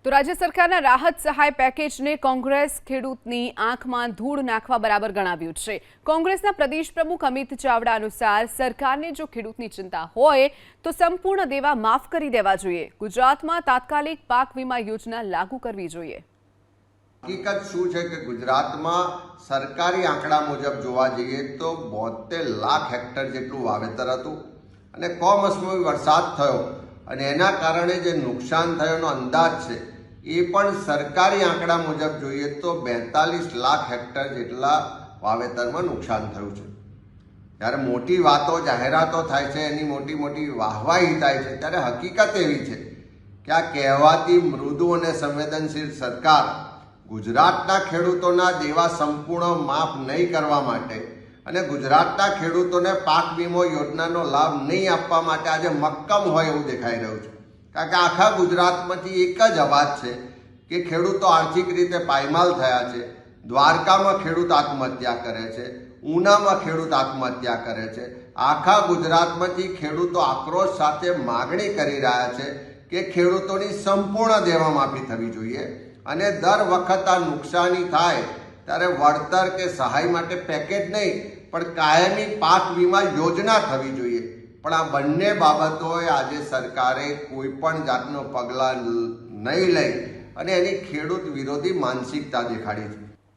તો રાજ્ય સરકારના રાહત સહાય પેકેજને કોંગ્રેસ ખેડૂતની આંખમાં ધૂળ નાખવા બરાબર ગણાવ્યું છે। કોંગ્રેસના પ્રદેશ પ્રમુખ અમિત ચાવડા અનુસાર સરકારને જો ખેડૂતની ચિંતા હોય તો સંપૂર્ણ દેવા માફ કરી દેવા જોઈએ। ગુજરાતમાં તાત્કાલિક પાક વીમા યોજના લાગુ કરવી જોઈએ। હકીકત શું છે કે ગુજરાતમાં સરકારી આંકડા મુજબ જોવા જઈએ તો 72 લાખ હેક્ટર જેટલું વાવેતર હતું અને કમોસમી વરસાદ થયો અને એના કારણે જે નુકસાન થયોનો અંદાજ છે એ પણ સરકારી આંકડા મુજબ જોઈએ તો 42 લાખ હેક્ટર જેટલા વાવેતરમાં નુકસાન થયું છે। ત્યારે મોટી વાતો જાહેરાતો થાય છે, એની મોટી મોટી વાહવાહી થાય છે, ત્યારે હકીકત એવી છે કે આ કહેવાતી મૃદુ અને સંવેદનશીલ સરકાર ગુજરાતના ખેડૂતોના દેવા સંપૂર્ણ માફ નહીં કરવા માટે અને ગુજરાતના ખેડૂતોને પાક વીમો યોજનાનો લાભ નહીં આપવા માટે આજે મક્કમ હોય એવું દેખાઈ રહ્યું છે। કારણ કે આખા ગુજરાતમાંથી એક જ અવાજ છે કે ખેડૂતો આર્થિક રીતે પાયમાલ થયા છે। દ્વારકામાં ખેડૂત આત્મહત્યા કરે છે, ઉનામાં ખેડૂત આત્મહત્યા કરે છે। આખા ગુજરાતમાંથી ખેડૂતો આક્રોશ સાથે માગણી કરી રહ્યા છે કે ખેડૂતોની સંપૂર્ણ દેવા માફી થવી જોઈએ અને દર વખત આ નુકસાની થાય ત્યારે વળતર કે સહાય માટે પેકેજ નહીં પણ કાયમી પાક વીમા યોજના થવી જોઈએ। પણ આ બંને બાબતોએ આજે સરકારે કોઈ પણ જાતનો પગલાં નહીં લઈ અને એની ખેડૂત વિરોધી માનસિકતા દેખાડી છે।